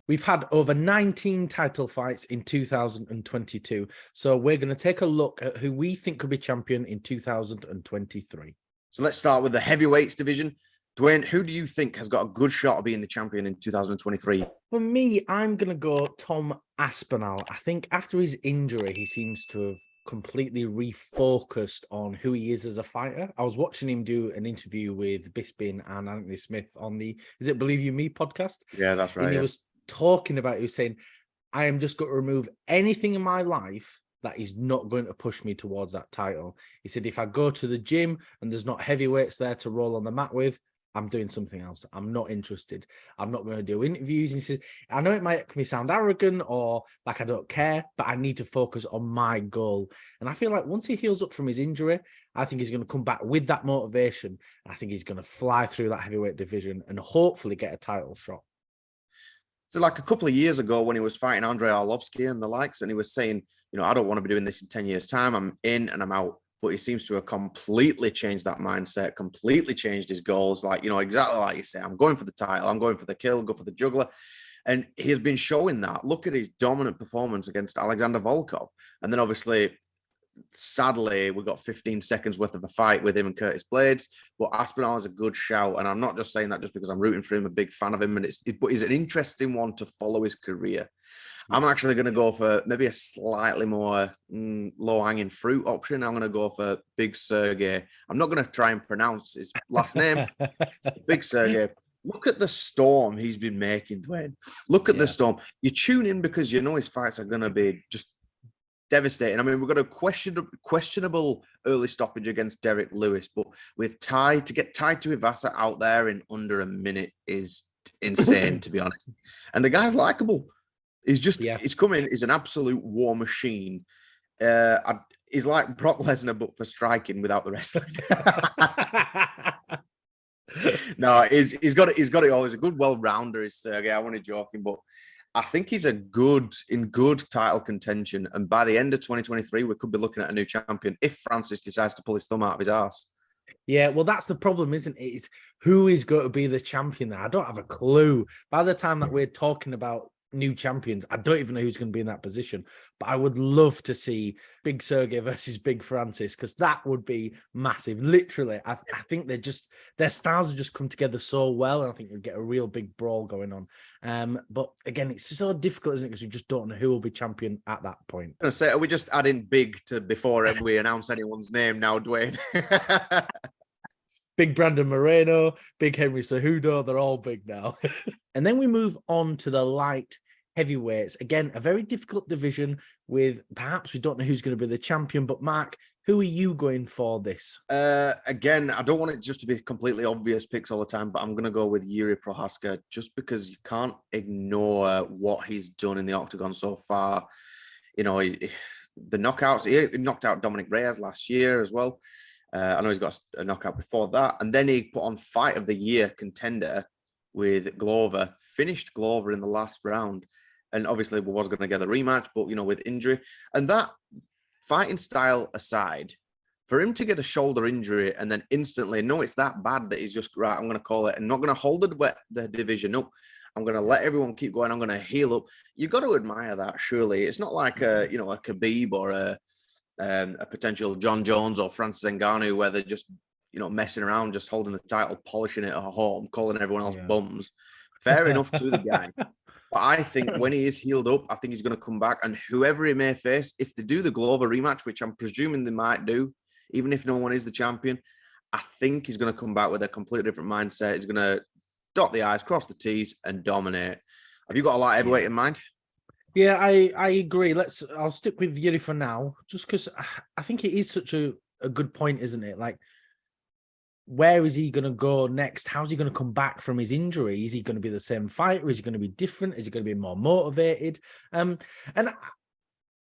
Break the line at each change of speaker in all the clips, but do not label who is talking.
We've had over 19 title fights in 2022. So we're going to take a look at who we think could be champion in 2023.
So let's start with the heavyweights division. Dwain, who do you think has got a good shot of being the champion in 2023?
For me, I'm going to go Tom Aspinall. I think after his injury, he seems to have completely refocused on who he is as a fighter. I was watching him do an interview with Bisping and Anthony Smith on the, is it Believe You Me podcast?
Yeah, that's right.
And he was talking about, he was saying, I am just going to remove anything in my life that is not going to push me towards that title. He said, if I go to the gym and there's not heavyweights there to roll on the mat with, I'm doing something else. I'm not interested. I'm not going to do interviews. And he says, I know it might make me sound arrogant or like I don't care, but I need to focus on my goal. And I feel like once he heals up from his injury, I think he's going to come back with that motivation. I think he's going to fly through that heavyweight division and hopefully get a title shot.
So like a couple of years ago when he was fighting Andrei Arlovsky and the likes, and he was saying, I don't want to be doing this in 10 years' time. I'm in and I'm out. But he seems to have completely changed that mindset, completely changed his goals. Like, exactly like you say, I'm going for the title, I'm going for the kill, go for the juggler. And he has been showing that. Look at his dominant performance against Alexander Volkov. And then obviously, sadly, we got 15 seconds worth of a fight with him and Curtis Blades. But Aspinall is a good shout. And I'm not just saying that just because I'm rooting for him, a big fan of him. But he's an interesting one to follow his career. I'm actually going to go for maybe a slightly more low-hanging fruit option. I'm going to go for Big Sergey. I'm not going to try and pronounce his last name. Big Sergey. Look at the storm he's been making, Dwain. Look at the storm. You tune in because you know his fights are going to be just devastating. I mean, we've got a questionable early stoppage against Derek Lewis, but with to get tied to Ivasa out there in under a minute is insane, to be honest. And the guy's likable. He's just, he's coming, he's an absolute war machine. He's like Brock Lesnar, but for striking without the wrestling. No, he's got it all. He's a good well-rounder, is Sergey. I wasn't joking, but I think he's in good title contention. And by the end of 2023, we could be looking at a new champion if Francis decides to pull his thumb out of his arse.
Yeah, well, that's the problem, isn't it? It's who is going to be the champion there? I don't have a clue. By the time that we're talking about new champions, I don't even know who's going to be in that position, but I would love to see Big Sergey versus Big Francis, because that would be massive. Literally, I think their styles have just come together so well, and I think we'll get a real big brawl going on. But again, it's so difficult, isn't it? Because we just don't know who will be champion at that point.
I'm going to say, are we just adding big to before we announce anyone's name now, Dwain?
Big Brandon Moreno, Big Henry Cejudo, they're all big now. And then we move on to the light heavyweights. Again, a very difficult division with perhaps we don't know who's going to be the champion, but Mark, who are you going for this?
Again, I don't want it just to be completely obvious picks all the time, but I'm going to go with Yuri Prohaska just because you can't ignore what he's done in the octagon so far. The knockouts, he knocked out Dominic Reyes last year as well. I know he's got a knockout before that. And then he put on Fight of the Year contender with Glover, finished Glover in the last round. And obviously we was going to get a rematch, but, with injury. And that fighting style aside, for him to get a shoulder injury and then instantly, no, it's that bad that he's just, right, I'm going to call it. I'm not going to hold the division up. I'm going to let everyone keep going. I'm going to heal up. You've got to admire that, surely. It's not like a Khabib or a potential John Jones or Francis Ngannou where they're just, messing around, just holding the title, polishing it at home, calling everyone else bums. Fair enough to the guy. But I think when he is healed up, I think he's going to come back. And whoever he may face, if they do the Glover rematch, which I'm presuming they might do, even if no one is the champion, I think he's going to come back with a completely different mindset. He's going to dot the I's, cross the T's, and dominate. Have you got a light heavyweight in mind?
Yeah, I agree. I'll stick with Yuri for now, just because I think it is such a good point, isn't it? Like, where is he going to go next? How's he going to come back from his injury? Is he going to be the same fighter? Is he going to be different? Is he going to be more motivated? And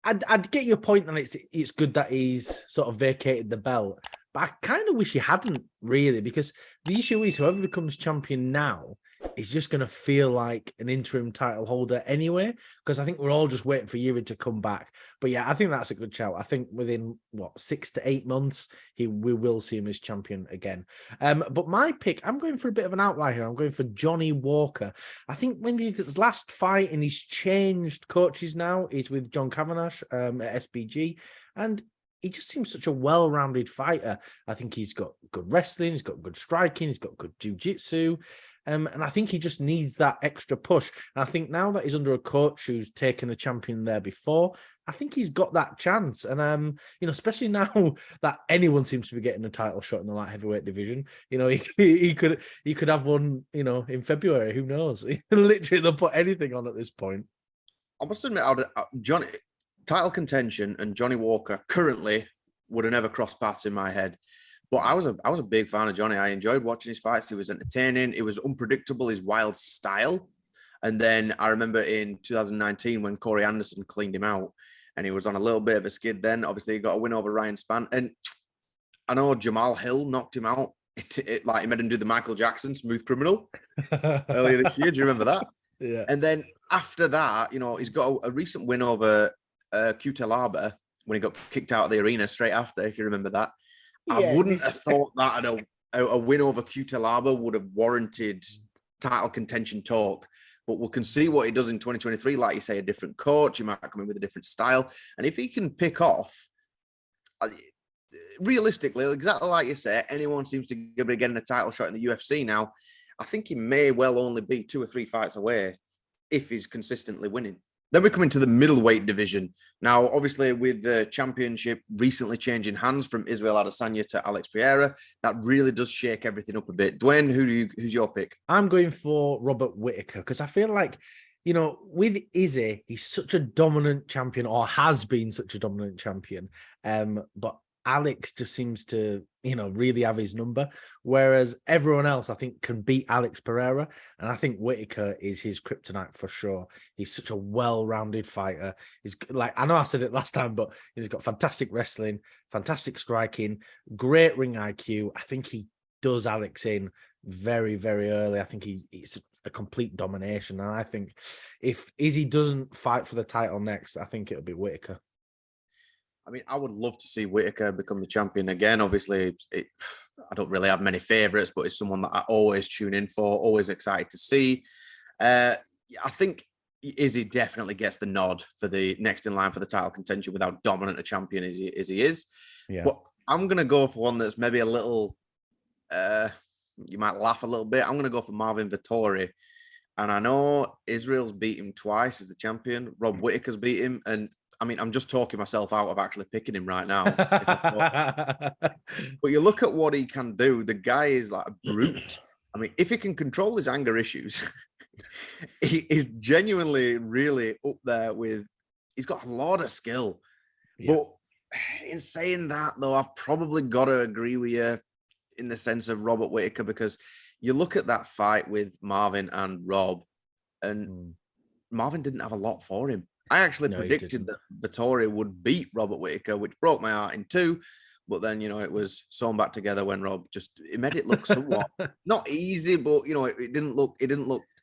I'd get your point that it's good that he's sort of vacated the belt, but I kind of wish he hadn't really, because the issue is whoever becomes champion now he's just going to feel like an interim title holder anyway, because I think we're all just waiting for Yuri to come back. But yeah, I think that's a good shout. I think within 6 to 8 months, we will see him as champion again. But my pick, I'm going for a bit of an outlier here. I'm going for Johnny Walker. I think when his last fight, and he's changed coaches now, he's with John Kavanagh at SBG, and he just seems such a well-rounded fighter. I think he's got good wrestling, he's got good striking, he's got good jiu-jitsu. And I think he just needs that extra push. And I think now that he's under a coach who's taken a champion there before, I think he's got that chance. And, especially now that anyone seems to be getting a title shot in the light heavyweight division, he could have one, in February. Who knows? Literally, they'll put anything on at this point.
I must admit, Johnny title contention and Johnny Walker currently would have never crossed paths in my head. But I was a big fan of Johnny. I enjoyed watching his fights. He was entertaining. It was unpredictable, his wild style. And then I remember in 2019 when Corey Anderson cleaned him out, and he was on a little bit of a skid then. Obviously, he got a win over Ryan Spann. And I know Jamal Hill knocked him out. Like he made him do the Michael Jackson Smooth Criminal earlier this year. Do you remember that?
Yeah.
And then after that, he's got a recent win over Q-Tel Arbor when he got kicked out of the arena straight after, if you remember that. Yeah, I wouldn't have thought that a win over Q-Tel Arbor would have warranted title contention talk. But we can see what he does in 2023. Like you say, a different coach. He might come in with a different style. And if he can pick off, realistically, exactly like you say, anyone seems to be getting a title shot in the UFC now. I think he may well only be 2 or 3 fights away if he's consistently winning. Then we come into the middleweight division. Now, obviously, with the championship recently changing hands from Israel Adesanya to Alex Pereira, that really does shake everything up a bit. Dwayne, who's your pick?
I'm going for Robert Whittaker, because I feel like, with Izzy, he's such a dominant champion, or has been such a dominant champion. But Alex just seems to, really have his number, whereas everyone else, I think, can beat Alex Pereira. And I think Whittaker is his kryptonite for sure. He's such a well-rounded fighter. He's like, I know I said it last time, but he's got fantastic wrestling, fantastic striking, great ring IQ. I think he does Alex in very, very early. I think it's a complete domination. And I think if Izzy doesn't fight for the title next, I think it'll be Whittaker.
I mean, I would love to see Whittaker become the champion again. Obviously, I don't really have many favorites, but it's someone that I always tune in for, always excited to see. I think Izzy definitely gets the nod for the next in line for the title contention with how dominant a champion as he is. Yeah. But I'm going to go for one that's maybe a little, you might laugh a little bit. I'm going to go for Marvin Vettori. And I know Israel's beat him twice as the champion. Rob Whittaker's beat him. And I mean, I'm just talking myself out of actually picking him right now. But you look at what he can do. The guy is like a brute. I mean, if he can control his anger issues, he is genuinely really up there with, he's got a lot of skill. Yeah. But in saying that, though, I've probably got to agree with you in the sense of Robert Whittaker, because you look at that fight with Marvin and Rob, and Marvin didn't have a lot for him. I actually predicted that Vettori would beat Robert Whittaker, which broke my heart in two. But then, it was sewn back together when Rob it made it look somewhat not easy, but it didn't look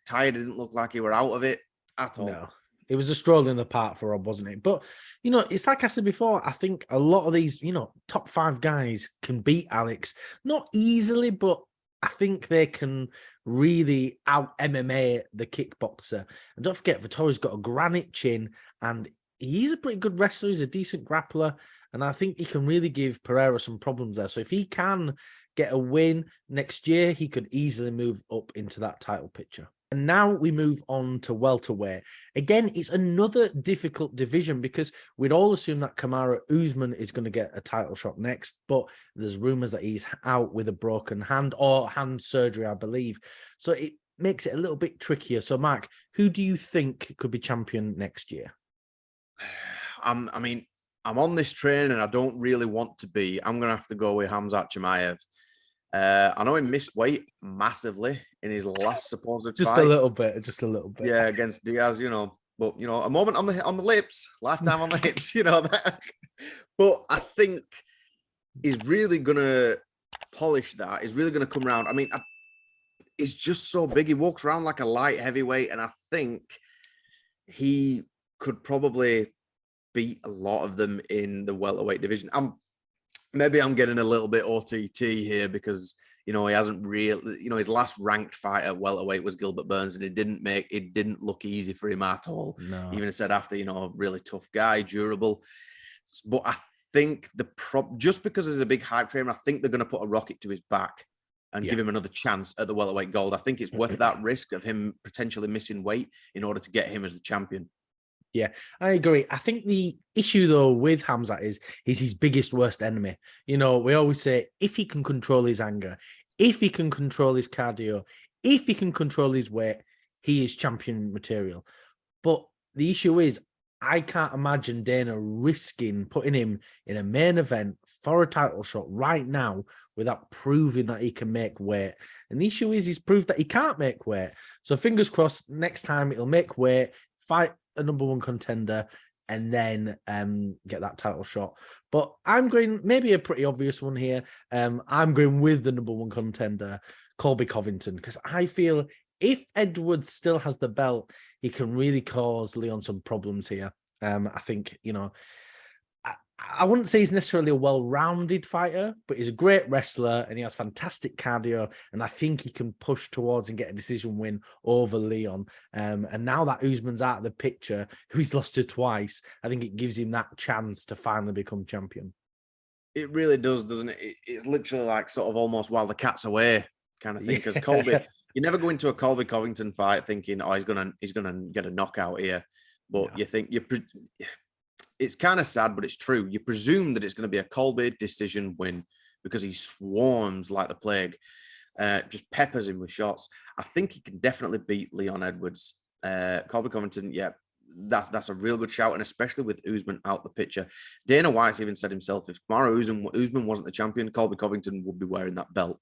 tired. It didn't look like he were out of it at all.
No, it was a stroll in the park for Rob, wasn't it? But it's like I said before. I think a lot of these, top 5 guys can beat Alex, not easily, but I think they can really out MMA the kickboxer. And don't forget, Vittori's got a granite chin, and he's a pretty good wrestler. He's a decent grappler, and I think he can really give Pereira some problems there. So if he can get a win next year, he could easily move up into that title picture. And now we move on to welterweight. Again, it's another difficult division because we'd all assume that Kamaru Usman is going to get a title shot next, but there's rumors that he's out with a broken hand or hand surgery, I believe. So it makes it a little bit trickier. So, Mark, who do you think could be champion next year?
I'm on this train and I don't really want to be. I'm going to have to go with Khamzat Chimaev. I know he missed weight massively in his last supposed
just
fight.
a little bit.
Yeah, against Diaz, but a moment on the lips, lifetime on the hips, that. But I think he's really gonna polish that. He's really gonna come around. I mean, is just so big. He walks around like a light heavyweight, and I think he could probably beat a lot of them in the welterweight division. Maybe I'm getting a little bit OTT here because, he hasn't really, his last ranked fight at welterweight was Gilbert Burns, and it didn't look easy for him at all.
No.
Even said after, really tough guy, durable. But I think just because there's a big hype train, I think they're going to put a rocket to his back and give him another chance at the welterweight gold. I think it's worth that risk of him potentially missing weight in order to get him as the champion.
Yeah, I agree. I think the issue, though, with Khamzat is his biggest, worst enemy. We always say if he can control his anger, if he can control his cardio, if he can control his weight, he is champion material. But the issue is, I can't imagine Dana risking putting him in a main event for a title shot right now without proving that he can make weight. And the issue is he's proved that he can't make weight. So fingers crossed, next time he'll make weight, fight a number one contender, and then get that title shot. But I'm going maybe a pretty obvious one here. I'm going with the number one contender, Colby Covington, because I feel if Edwards still has the belt, he can really cause Leon some problems here. I think, I wouldn't say he's necessarily a well-rounded fighter, but he's a great wrestler and he has fantastic cardio. And I think he can push towards and get a decision win over Leon. And now that Usman's out of the picture, who he's lost to twice, I think it gives him that chance to finally become champion.
It really does, doesn't it? It's literally like sort of almost while the cat's away kind of thing. Because Colby, you never go into a Colby Covington fight thinking, oh, he's gonna get a knockout here. But you think it's kind of sad, but it's true. You presume that it's going to be a Colby decision win because he swarms like the plague, just peppers him with shots. I think he can definitely beat Leon Edwards. Colby Covington, that's a real good shout, and especially with Usman out the picture. Dana White's even said himself, if tomorrow Usman wasn't the champion, Colby Covington would be wearing that belt.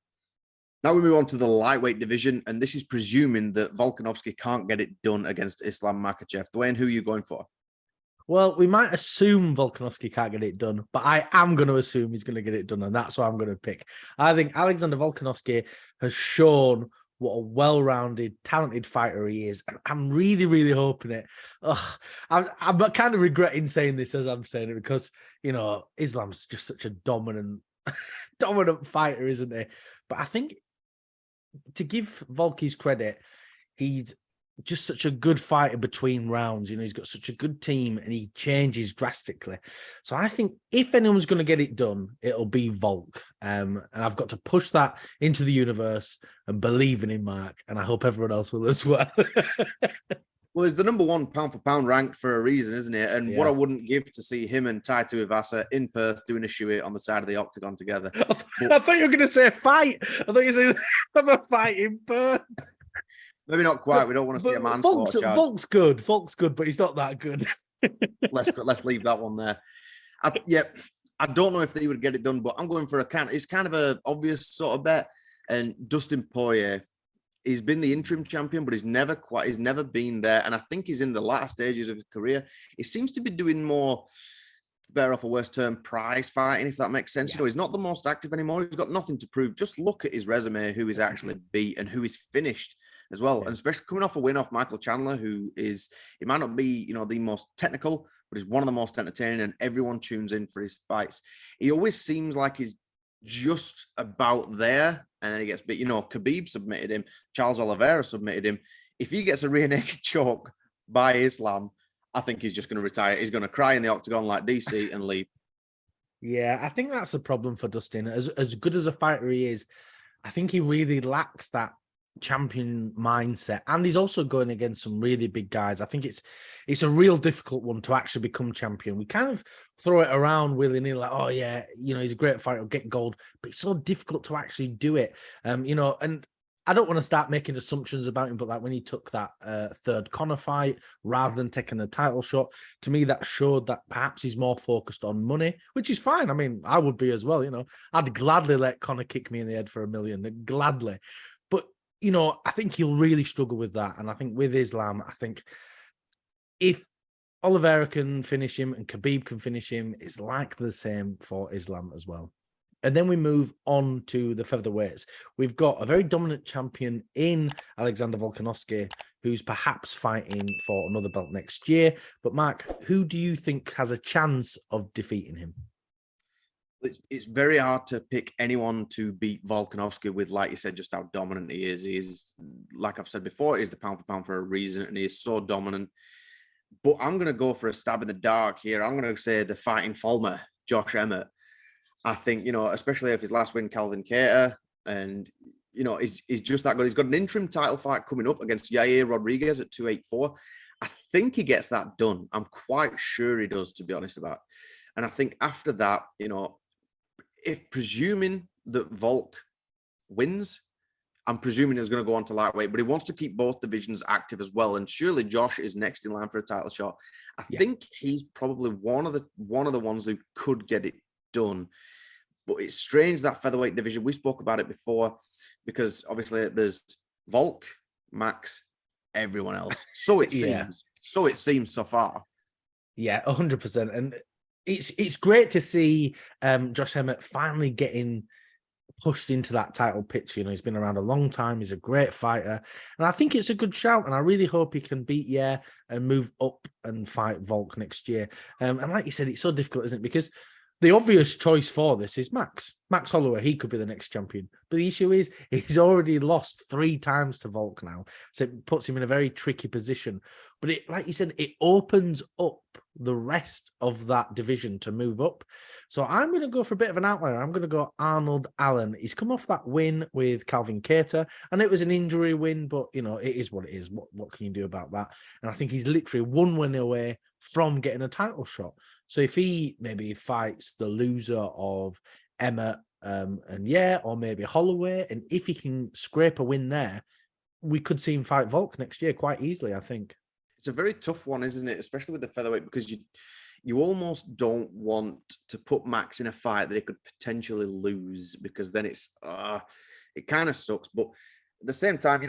Now we move on to the lightweight division, and this is presuming that Volkanovski can't get it done against Islam Makhachev. Dwayne, who are you going for?
Well, we might assume Volkanovski can't get it done, but I am going to assume he's going to get it done, and that's what I'm going to pick. I think Alexander Volkanovski has shown what a well-rounded, talented fighter he is, and I'm really, really hoping it. I'm kind of regretting saying this as I'm saying it because, Islam's just such a dominant fighter, isn't he? But I think to give Volky's credit, he's just such a good fighter between rounds. He's got such a good team and he changes drastically. So I think if anyone's going to get it done, it'll be Volk. And I've got to push that into the universe and believe in Mark. And I hope everyone else will as well.
Well, he's the number one pound for pound ranked for a reason, isn't it? And what I wouldn't give to see him and Tai Tuivasa in Perth doing a shoey on the side of the octagon together.
I thought you were going to say a fight. I thought you were saying have a fight in Perth.
Maybe not quite. We don't want to see a manslaughter charge.
Volk's good, but he's not that good.
Let's leave that one there. I don't know if they would get it done, but I'm going for it's kind of a obvious sort of bet. And Dustin Poirier, he's been the interim champion, but he's never been there. And I think he's in the latter stages of his career. He seems to be doing more, better off a worse term, prize fighting, if that makes sense. He's not the most active anymore. He's got nothing to prove. Just look at his resume, who he's actually beat and who he's finished as well. And especially coming off a win off Michael Chandler, he might not be, the most technical, but he's one of the most entertaining and everyone tunes in for his fights. He always seems like he's just about there. And then he gets beat. Khabib submitted him. Charles Oliveira submitted him. If he gets a rear naked choke by Islam, I think he's just going to retire. He's going to cry in the octagon like DC and leave.
Yeah, I think that's the problem for Dustin. As good as a fighter he is, I think he really lacks that champion mindset, and he's also going against some really big guys. I think it's a real difficult one to actually become champion. We kind of throw it around willy-nilly like, oh yeah, he's a great fighter, he'll get gold, but it's so difficult to actually do it. And I don't want to start making assumptions about him, but like when he took that third Conor fight rather than taking the title shot, to me that showed that perhaps he's more focused on money, which is fine. I mean, I would be as well. I'd gladly let Conor kick me in the head for $1 million, gladly. But I think he'll really struggle with that. And I think with Islam, I think if Oliveira can finish him and Khabib can finish him, it's likely the same for Islam as well. And then we move on to the featherweights. We've got a very dominant champion in Alexander Volkanovski, who's perhaps fighting for another belt next year. But Mark, who do you think has a chance of defeating him?
It's very hard to pick anyone to beat Volkanovski with, like you said, just how dominant he is. He's, like I've said before, he's the pound for pound for a reason, and he is so dominant. But I'm going to go for a stab in the dark here. I'm going to say the fighting Fulmer, Josh Emmett. I think, especially if his last win, Calvin Kattar, and, he's just that good. He's got an interim title fight coming up against Yair Rodriguez at 284. I think he gets that done. I'm quite sure he does, to be honest about it. And I think after that, if presuming that Volk wins, I'm presuming he's going to go on to lightweight, but he wants to keep both divisions active as well. And surely Josh is next in line for a title shot. I think he's probably one of the ones who could get it done. But it's strange, that featherweight division. We spoke about it before, because obviously there's Volk, Max, everyone else. So it seems. So it seems so far.
Yeah, 100%. And it's great to see Josh Emmett finally getting pushed into that title picture. He's been around a long time. He's a great fighter. And I think it's a good shout. And I really hope he can beat Yair and move up and fight Volk next year. And like you said, it's so difficult, isn't it? Because the obvious choice for this is Max Holloway. He could be the next champion. But the issue is he's already lost 3 times to Volk now. So it puts him in a very tricky position. But it, like you said, it opens up the rest of that division to move up. So I'm going to go for a bit of an outlier. I'm going to go Arnold Allen. He's come off that win with Calvin Kattar, and it was an injury win, but, it is what it is. What can you do about that? And I think he's literally 1 win away from getting a title shot. So if he maybe fights the loser of Emmett or maybe Holloway, and if he can scrape a win there, we could see him fight Volk next year quite easily, I think.
It's a very tough one, isn't it? Especially with the featherweight, because you almost don't want to put Max in a fight that he could potentially lose, because then it kind of sucks. But at the same time,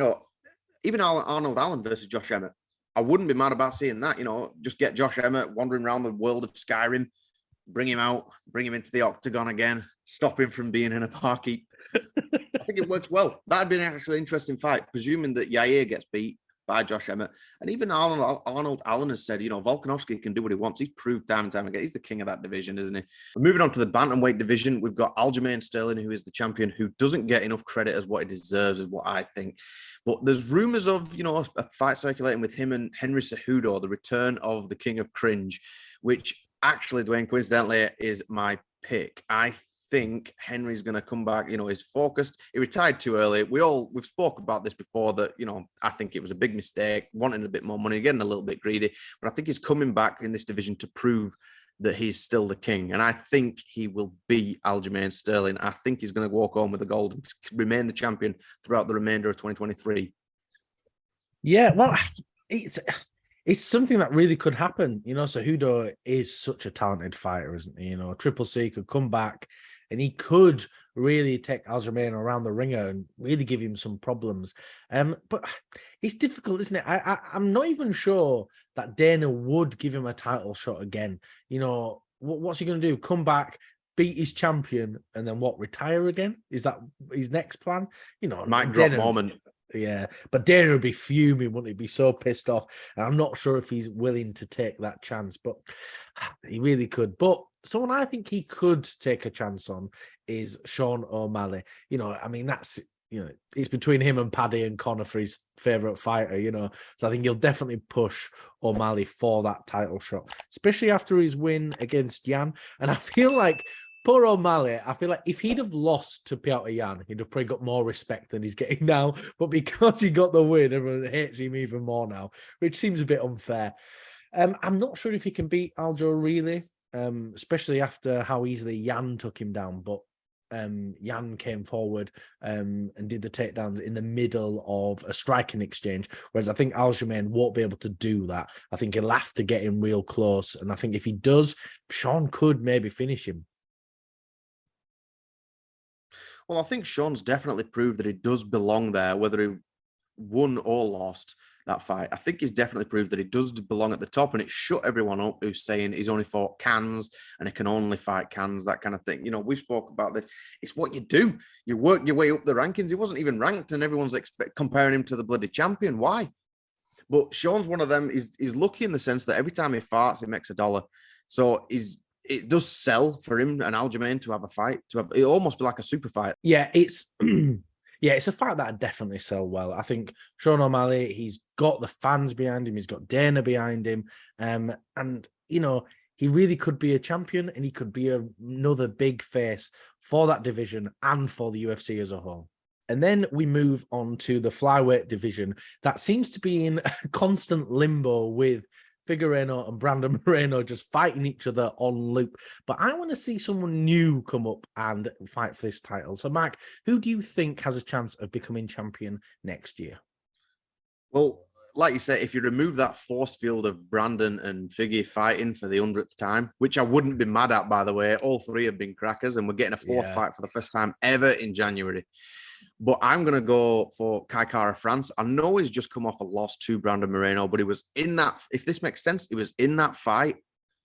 even Arnold Allen versus Josh Emmett, I wouldn't be mad about seeing that. Just get Josh Emmett wandering around the world of Skyrim, bring him out, bring him into the octagon again, stop him from being in a barkeep. I think it works well. That'd be an actually interesting fight, presuming that Yair gets beat by Josh Emmett. And even Arnold Allen has said, Volkanovski can do what he wants. He's proved time and time again. He's the king of that division, isn't he? Moving on to the bantamweight division, we've got Aljamain Sterling, who is the champion, who doesn't get enough credit as what he deserves, is what I think. But there's rumors of, a fight circulating with him and Henry Cejudo, the return of the king of cringe, which actually, Dwayne, coincidentally, is my pick. I think Henry's going to come back. He's focused. He retired too early. We've spoke about this before, that, I think it was a big mistake, wanting a bit more money, getting a little bit greedy. But I think he's coming back in this division to prove that he's still the king. And I think he will beat Aljamain Sterling. I think he's going to walk home with the gold and remain the champion throughout the remainder of 2023.
Yeah, well, it's something that really could happen. Cejudo is such a talented fighter, isn't he? Triple C could come back and he could really take Aljamain around the ringer and really give him some problems. But it's difficult, isn't it? I'm not even sure that Dana would give him a title shot again. What's he going to do? Come back, beat his champion, and then retire again? Is that his next plan?
Mic drop moment.
Yeah, but Dana would be fuming, wouldn't he? Be so pissed off. And I'm not sure if he's willing to take that chance, but he really could. But someone I think he could take a chance on is Sean O'Malley. That's, it's between him and Paddy and Conor for his favourite fighter, So I think he'll definitely push O'Malley for that title shot, especially after his win against Jan. And I feel like poor O'Malley, I feel like if he'd have lost to Piotr Jan, he'd have probably got more respect than he's getting now. But because he got the win, everyone hates him even more now, which seems a bit unfair. I'm not sure if he can beat Aljo really, especially after how easily Jan took him down. But Jan came forward and did the takedowns in the middle of a striking exchange, whereas I think Aljamain won't be able to do that. I think he'll have to get him real close. And I think if he does, Sean could maybe finish him.
Well, I think Sean's definitely proved that he does belong there, whether he won or lost. that fight. I think he's definitely proved that he does belong at the top, and it shut everyone up who's saying he's only fought cans and he can only fight cans, that kind of thing. You know, we spoke about this. It's what you do. You work your way up the rankings. He wasn't even ranked, and everyone's comparing him to the bloody champion. Why? But Sean's one of them. He's lucky in the sense that every time he farts, he makes $1. So it does sell for him and Aljamain to have a fight. It almost be like a super fight.
Yeah, it's yeah, it's a fight that I'd definitely sell well. I think Sean O'Malley, he's got the fans behind him, he's got Dana behind him, and you know, he really could be a champion, and he could be another big face for that division and for the UFC as a whole. And then we move on to the flyweight division that seems to be in constant limbo with Figueiredo and Brandon Moreno just fighting each other on loop. But I want to see someone new come up and fight for this title. So, Mark, who do you think has a chance of becoming champion next year?
Well, like you said, if you remove that force field of Brandon and Figgy fighting for the 100th time, which I wouldn't be mad at, by the way, all three have been crackers, and we're getting a fourth fight for the first time ever in January. But I'm going to go for Kai Kara France. I know he's just come off a loss to Brandon Moreno, but he was in that, if this makes sense, he was in that fight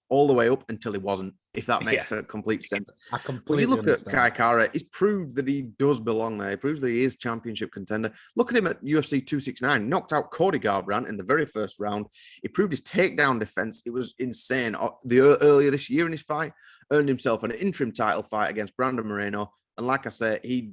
all the way up until he wasn't, if that makes a complete sense.
I completely
When you look
understand.
at Kai Kara, he's proved that he does belong there. He proves that he is championship contender. Look at him at UFC 269, knocked out Cody Garbrandt in the very first round. He proved his takedown defense. It was insane. Earlier this year in his fight, earned himself an interim title fight against Brandon Moreno. And like I said, he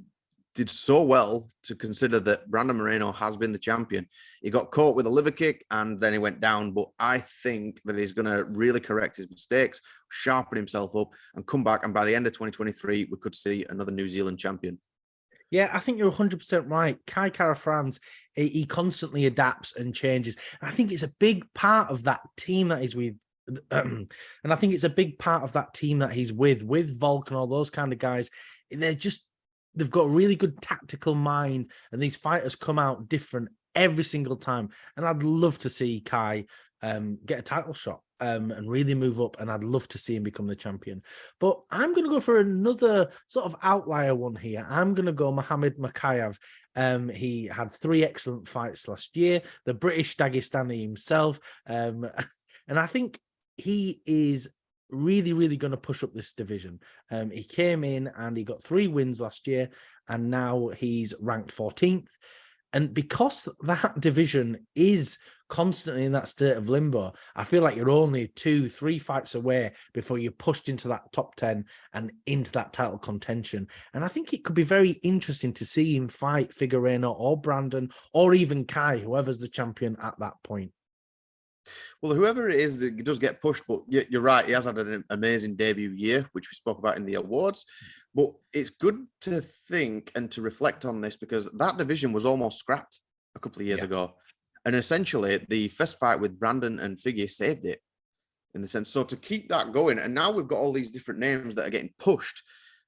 did so well to consider that Brandon Moreno has been the champion. He got caught with a liver kick and then he went down. But I think that he's going to really correct his mistakes, sharpen himself up, and come back. And by the end of 2023, we could see another New Zealand champion.
Yeah, I think you're 100% right. Kai Kara France, he constantly adapts and changes. I think it's a big part of that team that he's with. And I think it's a big part of that team that he's with Volk and all those kind of guys. They've got a really good tactical mind, and these fighters come out different every single time. And I'd love to see Kai get a title shot and really move up, and I'd love to see him become the champion. But I'm going to go for another sort of outlier one here. I'm going to go Mohamed Makayev. He had 3 excellent fights last year, the British Dagestani himself. And I think he is really, really going to push up this division. He came in and he got 3 wins last year, and now he's ranked 14th. And because that division is constantly in that state of limbo, I feel like you're only 2-3 fights away before you're pushed into that top 10 and into that title contention. And I think it could be very interesting to see him fight Figueiredo or Brandon or even Kai, whoever's the champion at that point.
Well, whoever it is, it does get pushed, but you're right. He has had an amazing debut year, which we spoke about in the awards. But it's good to think and to reflect on this because that division was almost scrapped a couple of years ago. And essentially, the first fight with Brandon and Figgy saved it in the sense. So to keep that going, and now we've got all these different names that are getting pushed.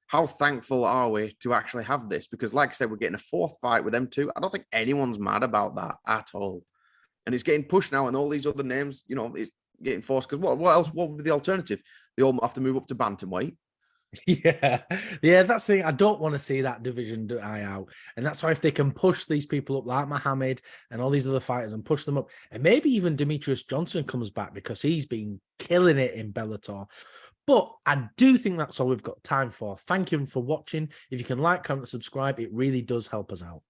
How thankful are we to actually have this? Because like I said, we're getting a 4th fight with them too. I don't think anyone's mad about that at all. And it's getting pushed now, and all these other names, you know, it's getting forced. Because what else? What would be the alternative? They all have to move up to bantamweight.
Yeah, that's the thing. I don't want to see that division die out. And that's why if they can push these people up like Mohammed and all these other fighters and push them up, and maybe even Demetrius Johnson comes back because he's been killing it in Bellator. But I do think that's all we've got time for. Thank you for watching. If you can like, comment, subscribe, it really does help us out.